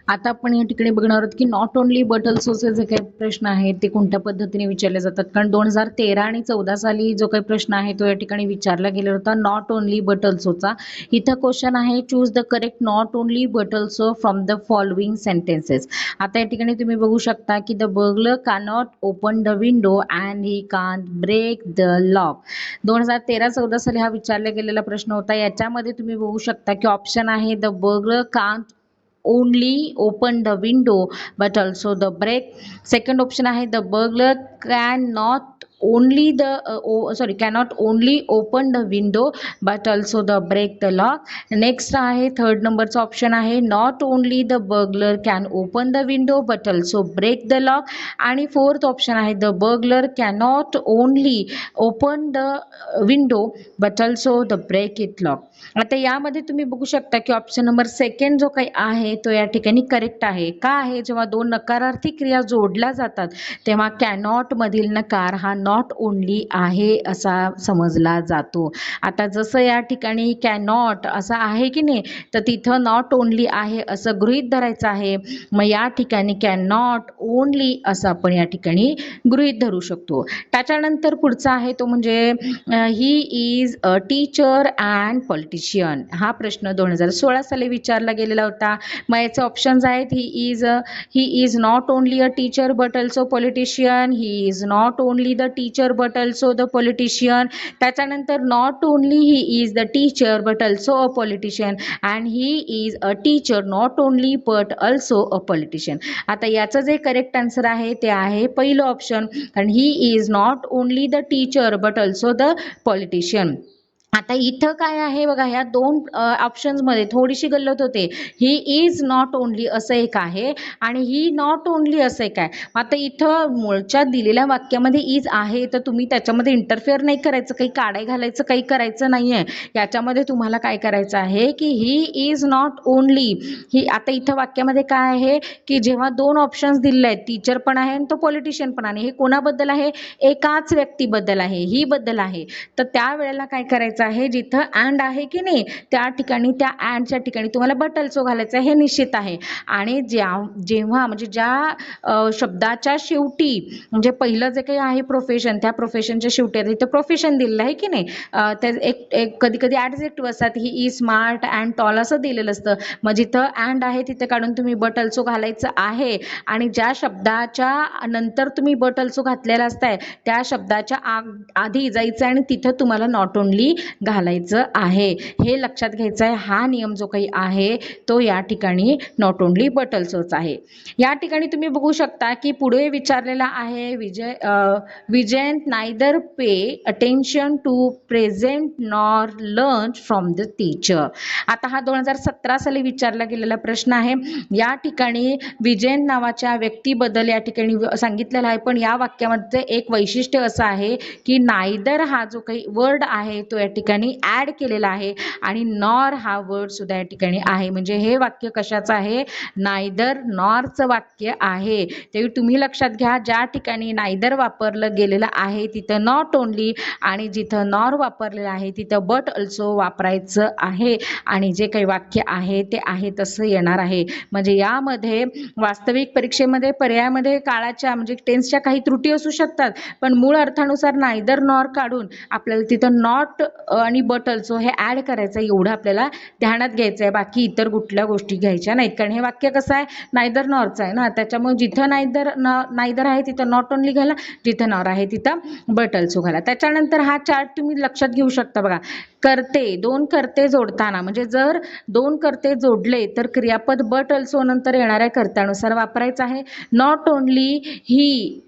आता आपण या ठिकाणी बघणार आहोत की नॉट ओनली बट अल्सोचे जे काही प्रश्न आहेत ते कोणत्या पद्धतीने विचारले जातात. कारण 2013 आणि 14 साली जो काही प्रश्न आहे तो या ठिकाणी विचारला गेला होता नॉट ओनली बट अल्सोचा. इथं क्वेश्चन आहे choose the correct not only but also from the following sentences. आता या ठिकाणी तुम्ही बघू शकता की the burglar cannot open the window and he can't break the lock. 2013-14 साली हा विचारला गेलेला प्रश्न होता. याच्यामध्ये तुम्ही बघू शकता की ऑप्शन आहे the burglar can't only open the window but also the break. Second option आहे the burglar cannot only open the window but also the break the lock. Next आहे थर्ड नंबरचा ऑप्शन आहे not only the burglar can open the window but also break the lock. आणि fourth option आहे the burglar cannot only open the window but also the break it lock. आता यामध्ये तुम्ही बघू शकता की ऑप्शन नंबर सेकंड जो काही आहे तो या ठिकाणी करेक्ट आहे. का आहे, जेव्हा दोन नकारार्थी क्रिया जोडल्या जातात तेव्हा कॅनॉट मधील नकार हा नॉट ओनली आहे असा समजला जातो. आता जसं या ठिकाणी कॅनॉट असं आहे की नाही, तर तिथं नॉट ओनली आहे असं गृहीत धरायचं आहे. मग या ठिकाणी कॅनॉट ओनली असं आपण या ठिकाणी गृहीत धरू शकतो. त्याच्यानंतर पुढचा आहे तो म्हणजे ही is a teacher and politician. हा प्रश्न 2016 साली विचारला गेलेला होता. मग याचे ऑप्शन्स आहेत he is not only a teacher but also politician, he is not only the teacher but also the politician. त्याच्यानंतर not only he is the teacher but also a politician and he is a teacher not only but also a politician. आता याचं जे correct answer आहे ते आहे पहिलं option, कारण ही is not only the teacher but also the politician. आता इथं काय आहे बघा, ह्या दोन ऑप्शन्समध्ये थोडीशी गल्लत होते. ही इज नॉट ओनली असं एक आहे आणि ही नॉट ओनली असं एक आहे. आता इथं मूळच्या दिलेल्या वाक्यामध्ये इज आहे तर तुम्ही त्याच्यामध्ये इंटरफेअर नाही करायचं, काही काढाय घालायचं काही करायचं नाही आहे. याच्यामध्ये तुम्हाला काय करायचं आहे की ही इज नॉट ओनली ही, आता इथं वाक्यामध्ये काय आहे की जेव्हा दोन ऑप्शन्स दिलेले आहेत, टीचर पण आहे आणि तो पॉलिटिशियन पण आहे, हे कोणाबद्दल आहे, एकाच व्यक्तीबद्दल आहे, ही बद्दल आहे. तर त्यावेळेला काय करायचं आहे, जिथं अँड आहे की नाही त्या ठिकाणी त्या अँडच्या ठिकाणी तुम्हाला बट ऑल्सो घालायचं हे निश्चित आहे. आणि जेव्हा म्हणजे ज्या शब्दाच्या शेवटी म्हणजे पहिलं जे काही आहे प्रोफेशन, त्या प्रोफेशनच्या शेवटी इथं प्रोफेशन दिलेलं आहे की नाही, त्या एक कधी कधी ॲडजेक्टिव्ह असतात, he is smart and tall असं दिलेलं असतं. मग जिथं अँड आहे तिथं काढून तुम्ही बट ऑल्सो घालायचं आहे आणि ज्या शब्दाच्या नंतर तुम्ही बट ऑल्सो घातलेला असताय त्या शब्दाच्या आधी जायचं आणि तिथं तुम्हाला नॉट ओनली घालायचं आहे. हे लक्षात घ्यायचं आहे. हा नियम जो काही आहे तो या ठिकाणी नॉट ओनली बट ऑल्सोच आहे. या ठिकाणी तुम्ही बघू शकता की पुढे विचारलेला आहे Vijayant neither pay attention to present nor learn from the teacher. आता हा 2017 साली विचारला गेलेला प्रश्न आहे. या ठिकाणी विजयंत नावाच्या व्यक्तीबद्दल या ठिकाणी सांगितलेलं आहे, पण या वाक्यामध्ये एक वैशिष्ट्य असं आहे की नायदर हा जो काही वर्ड आहे तो या ठिकाणी ऍड केलेला आहे आणि नॉर हा वर्ड सुद्धा या ठिकाणी आहे. म्हणजे हे वाक्य कशाचं आहे, नायदर नॉरचं वाक्य आहे. ते तुम्ही लक्षात घ्या, ज्या ठिकाणी नायदर वापरलं गेलेलं आहे तिथं नॉट ओनली आणि जिथं नॉर वापरलेलं आहे तिथं बट ऑल्सो वापरायचं आहे आणि जे काही वाक्य आहे ते आहे तसं येणार आहे. म्हणजे यामध्ये वास्तविक परीक्षेमध्ये पर्यायामध्ये काळाच्या म्हणजे टेन्सच्या काही त्रुटी असू शकतात, पण मूळ अर्थानुसार नायदर नॉर काढून आपल्याला तिथं नॉट आणि बट ऑल्सो हे ऍड करायचं आहे, एवढं आपल्याला ध्यानात घ्यायचं आहे. बाकी इतर कुठल्या गोष्टी घ्यायच्या नाहीत, कारण हे वाक्य कसं आहे नायदर नॉरचं आहे ना, त्याच्यामुळे जिथं नायदर आहे तिथं नॉट ओनली घाला, जिथं नॉर आहे तिथं बट ऑल्सो घाला. त्याच्यानंतर हा चार्ट तुम्ही लक्षात घेऊ शकता बघा. करते, दोन करते जोडताना म्हणजे जर दोन करते जोडले तर क्रियापद बट ऑल्सो नंतर येणाऱ्या कर्त्यानुसार वापरायचं आहे. Not only he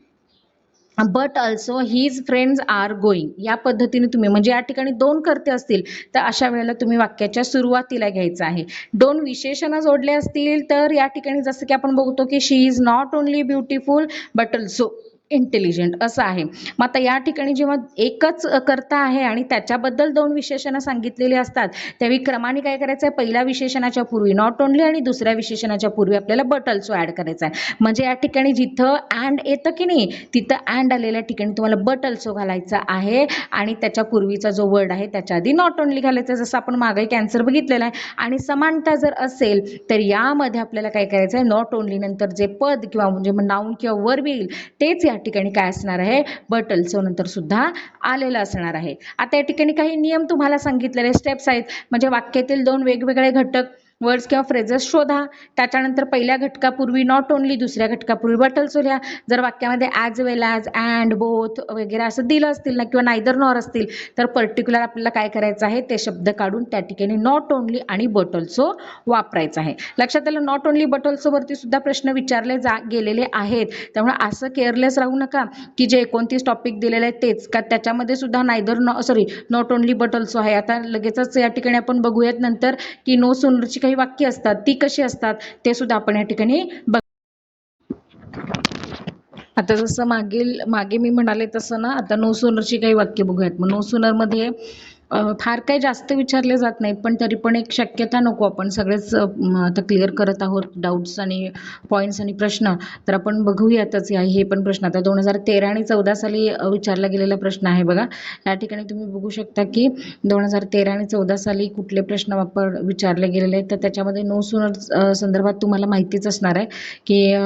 but also his friends are going या पद्धतीने तुम्ही म्हणजे या ठिकाणी दोन कर्ते असतील तर अशा वेळेला तुम्ही वाक्याच्या सुरुवातीला घ्यायचं आहे. दोन विशेषणं जोडले असतील तर या ठिकाणी जसं की आपण बघतो की she is not only beautiful but also intelligent असं आहे. मग आता या ठिकाणी जेव्हा एकच कर्ता आहे आणि त्याच्याबद्दल 2 विशेषणं सांगितलेली असतात, त्यावेळी क्रमाने काय करायचं आहे, पहिल्या विशेषणाच्या पूर्वी नॉट ओन्ली आणि दुसऱ्या विशेषणाच्या पूर्वी आपल्याला बट ऑल्सो ॲड करायचा आहे. म्हणजे या ठिकाणी जिथं अँड येतं की नाही, तिथं अँड आलेल्या ठिकाणी तुम्हाला बट ऑल्सो घालायचा आहे आणि त्याच्या पूर्वीचा जो वर्ड आहे त्याच्या आधी नॉट ओन्ली घालायचं, जसं आपण मागे कॅन्सर बघितलेला आहे. आणि समानता जर असेल तर यामध्ये आपल्याला काय करायचं आहे, नॉट ओन्ली नंतर जे पद किंवा म्हणजे नाऊन किंवा वर्ब येईल तेच या ठिकाणी काय असणार आहे, बट ऑल्सो नंतर सुद्धा आलेलं असणार आहे. आता या ठिकाणी काही नियम तुम्हाला सांगितलेले स्टेप्स आहेत. म्हणजे वाक्यातील 2 वेगवेगळे घटक वर्ड्स किंवा फ्रेजेस शोधा. त्याच्यानंतर पहिल्या घटकापूर्वी नॉट ओन्ली, दुसऱ्या घटकापूर्वी बट ऑल्सो लिहा. जर वाक्यामध्ये as well as, and, both वगैरे असं दिलं असतील ना किंवा नायदर नॉर असतील तर पर्टिक्युलर आपल्याला काय करायचं आहे, ते शब्द काढून त्या ठिकाणी नॉट ओन्ली आणि बट ऑल्सो वापरायचं आहे. लक्षात आलं, नॉट ओन्ली बट ऑल्सो वरती सुद्धा प्रश्न विचारले गेलेले आहेत. त्यामुळे असं केअरलेस राहू नका की जे 29 टॉपिक दिलेले आहेत तेच का, त्याच्यामध्ये सुद्धा neither not only but also आहे. आता लगेचच या ठिकाणी आपण बघूयात नंतर की नो सूनरची काही वाक्य असतात ती कशी असतात ते सुद्धा आपण या ठिकाणी आता जसं मागे मी म्हणाले तसं ना, आता नो सूनरची काही वाक्य बघूयात. मग नो सूनरमध्ये फार काही जास्त विचारले जात नाहीत, पण तरी पण एक शक्यता नको, आपण सगळेच आता क्लिअर करत आहोत डाऊट्स आणि पॉईंट्स आणि प्रश्न, तर आपण बघूयातच हे पण प्रश्न. आता 2013 आणि 14 साली विचारला गेलेला प्रश्न आहे बघा. या ठिकाणी तुम्ही बघू शकता की 2013 आणि 14 साली कुठले प्रश्न विचारले गेलेले आहेत. तर त्याच्यामध्ये नो सूनर संदर्भात तुम्हाला माहितीच असणार आहे की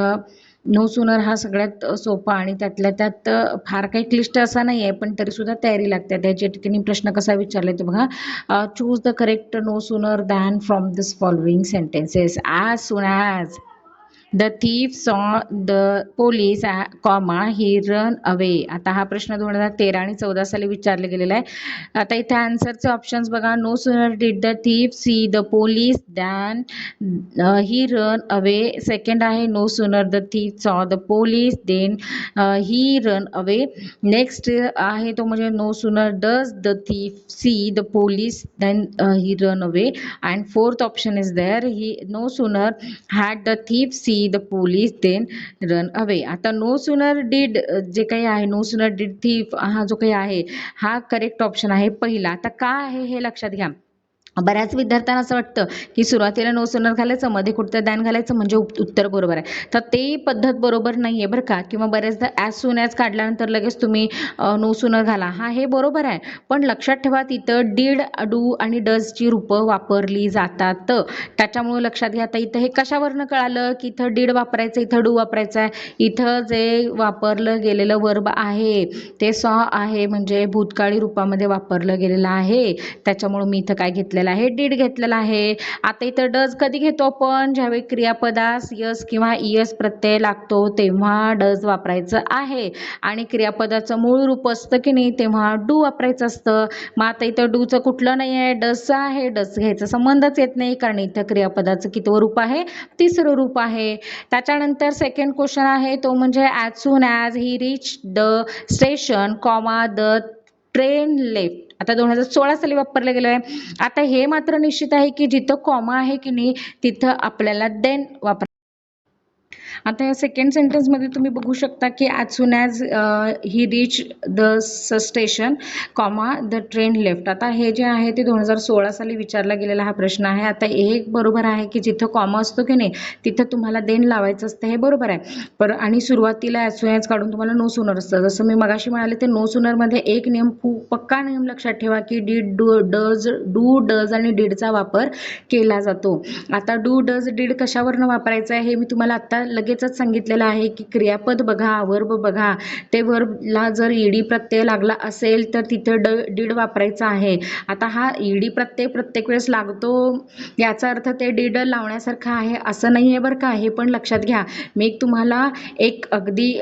नो सूनर हा सगळ्यात सोपा आणि त्यातल्या त्यात फार काही क्लिष्ट असा नाही आहे, पण तरी सुद्धा तयारी लागते. त्याच्या ठिकाणी प्रश्न कसा विचारलाय तर बघा, choose the correct no sooner than from this following sentences. As soon as the thief saw the police, he run away. आता हा प्रश्न 2013 आणि 14 साली विचारले गेलेला आहे. आता इथे आन्सरचे ऑप्शन्स बघा. No sooner did the thief see the police than he run away. Second आहे no sooner the thief saw the police then he run away. Next आहे तो म्हणजे no sooner does the thief see the police then he run away. And fourth option is there, he no sooner had the thief see the police then run away. आता no sooner did जे काही आहे, no sooner did thief हा जो काही आहे हा correct option आहे पहिला. आता का आहे हे लक्षात घ्या. बऱ्याच विद्यार्थ्यांना असं वाटतं की सुरुवातीला नो सूनर घालायचं, मध्ये कुठचं दॅन घालायचं म्हणजे उत्तर बरोबर आहे. तर ते पद्धत बरोबर नाही आहे बरं का. किंवा बऱ्याचदा ॲज सून ॲज काढल्यानंतर लगेच तुम्ही नो सूनर घाला, हा हे बरोबर आहे. पण लक्षात ठेवा तिथं डीड, डू आणि डजची रूपं वापरली जातात. त्याच्यामुळे लक्षात घ्या. आता इथं हे कशावरनं कळालं की इथं डीड वापरायचं, इथं डू वापरायचं आहे. इथं जे वापरलं गेलेलं वर्ब आहे ते सॉ आहे, म्हणजे भूतकाळी रूपामध्ये वापरलं गेलेलं आहे. त्याच्यामुळे मी इथं काय घेतलेलं आहे, डीड घेतलेला आहे. आता इथं डज कधी घेतो आपण, ज्यावेळी क्रियापदास यस किंवा इयस प्रत्यय लागतो तेव्हा डज वापरायचं आहे. आणि क्रियापदाचं मूळ रूप असतं की नाही तेव्हा डू वापरायचं असतं. मग आता इथं डूचं कुठलं नाही आहे, डजचं आहे. डज घ्यायचा संबंधच येत नाही, कारण इथं क्रियापदाचं कितवं रूप आहे, तिसरं रूप आहे. त्याच्यानंतर सेकंड क्वेश्चन आहे तो म्हणजे as soon as he reach the station comma the train left. आता 2016 साली वापरलं गेलं आहे. आता हे मात्र निश्चित आहे की जिथं कॉमा आहे की नाही तिथं आपल्याला देन वापर. आता या सेकंड सेंटेन्समध्ये तुम्ही बघू शकता की as soon as he reach the station comma the train left. आता हे जे आहे ते 2016 साली विचारला गेलेला हा प्रश्न आहे. आता हे बरोबर आहे की जिथं कॉमा असतो की नाही तिथं तुम्हाला देन लावायचं असतं, हे बरोबर आहे. आणि सुरुवातीला ॲज सून ॲज काढून तुम्हाला नो सूनर असतं. जसं मी मगाशी म्हणाले ते नो सूनरमध्ये एक नियम पक्का नियम लक्षात ठेवा की डू डज आणि डीडचा वापर केला जातो. आता डू डज डीड कशावरनं वापरायचं आहे हे मी तुम्हाला आता लगेचच सांगितलेलं आहे की क्रियापद बघा, वर्ब बघा, ते वर्बला जर ईडी प्रत्यय लागला असेल तर तिथं डीड वापरायचा आहे. आता हा ईडी प्रत्यय प्रत्येक वेळेस लागतो याचा अर्थ ते डीड लावण्यासारखं आहे असं नाही आहे बरं का, हे पण लक्षात घ्या. मी तुम्हाला एक अगदी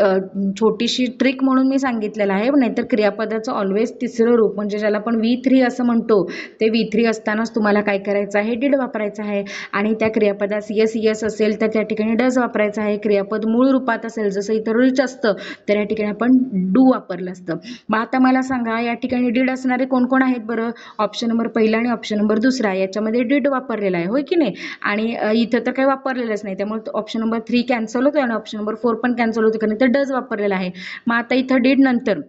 छोटीशी ट्रिक म्हणून मी सांगितलेलं आहे. नाहीतर क्रियापदाचं ऑलवेज तिसरं रूप म्हणजे ज्याला आपण V3 असं म्हणतो ते V3 असतानाच तुम्हाला काय करायचं आहे, डीड वापरायचं आहे. आणि त्या क्रियापदास यस यस असेल तर त्या ठिकाणी डज वापरायचं आहे. काही क्रियापद मूळ रूपात असेल, जसं इथं रिच असतं तर या ठिकाणी आपण डू वापरलं असतं. मग आता मला सांगा या ठिकाणी डीड असणारे कोण कोण आहेत बरं? ऑप्शन नंबर पहिला आणि ऑप्शन नंबर दुसरा, याच्यामध्ये डीड वापरलेला आहे, होय की नाही? आणि इथं तर काही वापरलेलंच नाही, त्यामुळे ऑप्शन नंबर 3 कॅन्सल होतो आणि ऑप्शन नंबर 4 पण कॅन्सल होतो, कारण इथं डज वापरलेला आहे. मग आता इथं डीड नंतर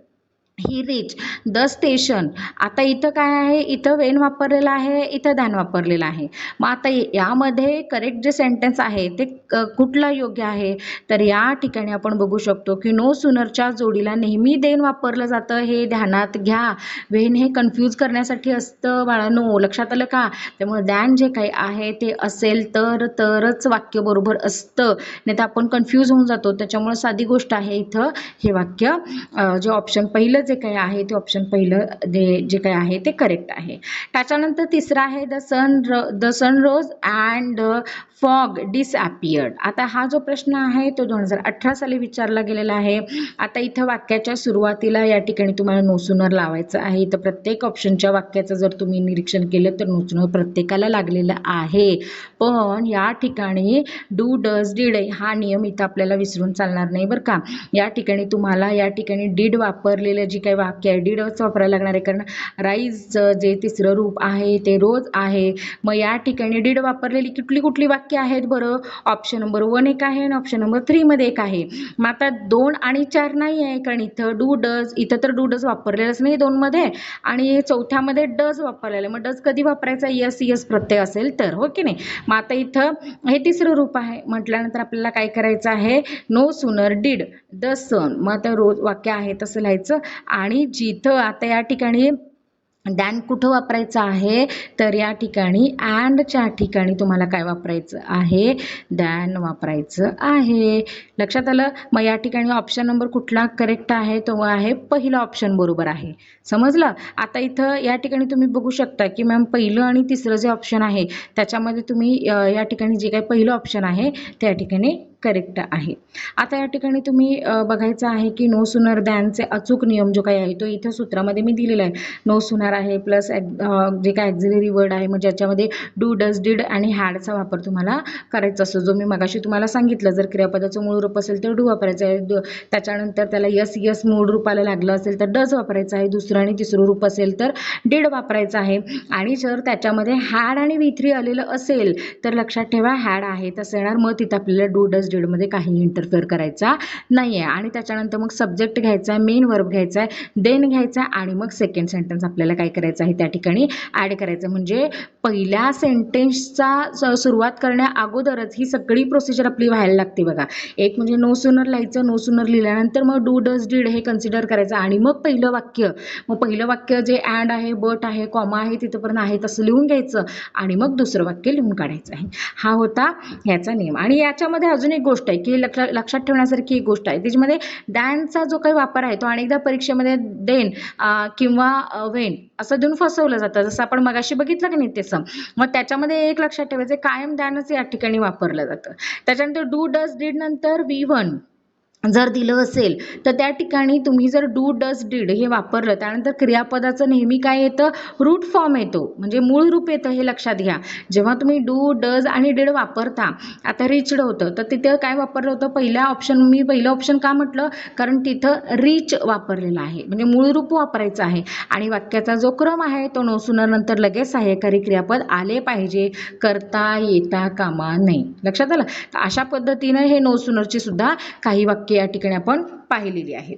ही रिच द स्टेशन, आता इथं काय आहे? इथं वेन वापरलेला आहे, इथं दॅन वापरलेला आहे. मग आता यामध्ये करेक्ट जे सेंटेन्स आहे ते कुठलं योग्य आहे? तर या ठिकाणी आपण बघू शकतो की नो सुनरच्या जोडीला नेहमी देन वापरलं जातं, हे ध्यानात घ्या. वेन हे कन्फ्यूज करण्यासाठी असतं बाळांनो, लक्षात आलं का? त्यामुळे दॅन जे काही आहे ते असेल तरच वाक्य बरोबर असतं, नाही तर आपण कन्फ्यूज होऊन जातो. त्याच्यामुळे साधी गोष्ट आहे, इथं हे वाक्य जे ऑप्शन पहिलं जे काही आहे ते ऑप्शन पहिलं जे काही आहे ते करेक्ट आहे. त्याच्यानंतर तिसरा आहे the sun rose and fog disappeared. आता हा जो प्रश्न आहे तो 2018 साली विचारला गेलेला आहे. आता इथं वाक्याच्या सुरुवातीला या ठिकाणी तुम्हाला नो सुनर लावायचं आहे. तर प्रत्येक ऑप्शनच्या वाक्याचं जर तुम्ही निरीक्षण केलं तर नो सुनर प्रत्येकाला लागलेला आहे. पण या ठिकाणी डू डज डिड हा नियम इथं आपल्याला विसरून चालणार नाही बरं का. या ठिकाणी तुम्हाला या ठिकाणी डिड वापरलेलं जी काही वाक्य आहे डिडच वापरायला लागणार आहे, कारण राईजचं जे तिसरं रूप आहे ते रोज आहे. मग या ठिकाणी डिड वापरलेली कुठली वाक्य आहेत बरं? ऑप्शन नंबर 1 एक आहे आणि ऑप्शन नंबर 3 मध्ये एक आहे. मग आता 2 आणि 4 नाही आहे, कारण इथं डू डज, इथं तर डू डज वापरलेलंच नाही 2 मध्ये, आणि चौथ्यामध्ये डज वापरलेलं. मग डज कधी वापरायचा? यस प्रत्यय असेल तर, हो की नाही? मग आता इथं हे तिसरं रूप आहे म्हटल्यानंतर आपल्याला काय करायचं आहे? नो सुनर डिड द सन, मग आता रोज वाक्य आहे तसं लिहायचं. आणि जिथं आता या ठिकाणी दॅन कुठं वापरायचं आहे? तर या ठिकाणी अँडच्या ठिकाणी तुम्हाला काय वापरायचं आहे? दॅन वापरायचं आहे. लक्षात आलं? मग या ठिकाणी ऑप्शन नंबर कुठला करेक्ट आहे? तो आहे पहिला ऑप्शन बरोबर आहे. समजलं? आता इथं या ठिकाणी तुम्ही बघू शकता की मॅम पहिलं आणि तिसरं जे ऑप्शन आहे त्याच्यामध्ये तुम्ही या ठिकाणी जे काही पहिलं ऑप्शन आहे त्या ठिकाणी करेक्ट आहे. आता या ठिकाणी तुम्ही बघायचं आहे की नो सुनर दॅनचे अचूक नियम जो काही आहे तो इथं सूत्रामध्ये मी दिलेला आहे. नो सुनर आहे प्लस जे काय ॲक्झिलरी वर्ड आहे, म्हणजे ज्याच्यामध्ये डू डज डिड आणि हॅडचा वापर तुम्हाला करायचा असतो, जो मी मगाशी तुम्हाला सांगितलं. जर क्रियापदाचं मूळ रूप असेल तर डू वापरायचं आहे, त्याच्यानंतर त्याला यस मूळ रूपाला लागलं असेल तर डज वापरायचं आहे, दुसरं आणि तिसरं रूप असेल तर डिड वापरायचं आहे. आणि जर त्याच्यामध्ये हॅड आणि V3 आलेलं असेल तर लक्षात ठेवा हॅड आहे तसं येणार. मग तिथं आपल्याला डू डज डिडमध्ये काही इंटरफेअर करायचा नाही आहे. आणि त्याच्यानंतर मग सब्जेक्ट घ्यायचा आहे, मेन वर्ब घ्यायचा आहे, देन घ्यायचा आहे, आणि मग सेकंड सेंटेन्स आपल्याला काय करायचं आहे त्या ठिकाणी ॲड करायचं. म्हणजे पहिल्या सेंटेन्सचा सुरुवात करण्या अगोदरच ही सगळी प्रोसिजर आपली व्हायला लागते बघा. एक म्हणजे नो सुनर लिहायचं, नो सुनर लिहिल्यानंतर मग डू डज डिड हे कन्सिडर करायचं, आणि मग पहिलं वाक्य, मग पहिलं वाक्य जे अँड आहे, बट आहे, कॉमा आहे तिथंपर्यंत आहे तसं लिहून घ्यायचं, आणि मग दुसरं वाक्य लिहून काढायचं आहे. हा होता ह्याचा नियम. आणि याच्यामध्ये अजून एक गोष्ट आहे की लक्षात ठेवण्यासारखी एक गोष्ट आहे, त्याच्यामध्ये दॅनचा जो काही वापर आहे तो अनेकदा परीक्षेमध्ये देन किंवा वेन असं देऊन फसवलं जातं, जसं आपण मगाशी बघितलं की नाही तसं. मग त्याच्यामध्ये एक लक्षात ठेवायचं, कायम दॅनच या ठिकाणी वापरलं जातं. त्याच्यानंतर डू डज डिड नंतर V1 जर दिलं असेल तर त्या ठिकाणी तुम्ही जर डू डज डिड हे वापरलं त्यानंतर क्रियापदाचं नेहमी काय येतं? रूट फॉर्म येतो, म्हणजे मूळ रूप येतं, हे लक्षात घ्या. जेव्हा तुम्ही डू डज आणि डिड वापरता, आता रिच्ड होतं तर तिथं काय वापरलं होतं? पहिलं ऑप्शन का म्हटलं? कारण तिथं रिच वापरलेलं आहे, म्हणजे मूळ रूप वापरायचं आहे. आणि वाक्याचा जो क्रम आहे तो नो सुनर नंतर लगेच सहाय्यकारी क्रियापद आले पाहिजे, करता येता कामा नये. लक्षात आलं? तर अशा पद्धतीनं हे नो सुनरची सुद्धा काही वाक्य या ठिकाणी आपण पाहिलेली आहेत.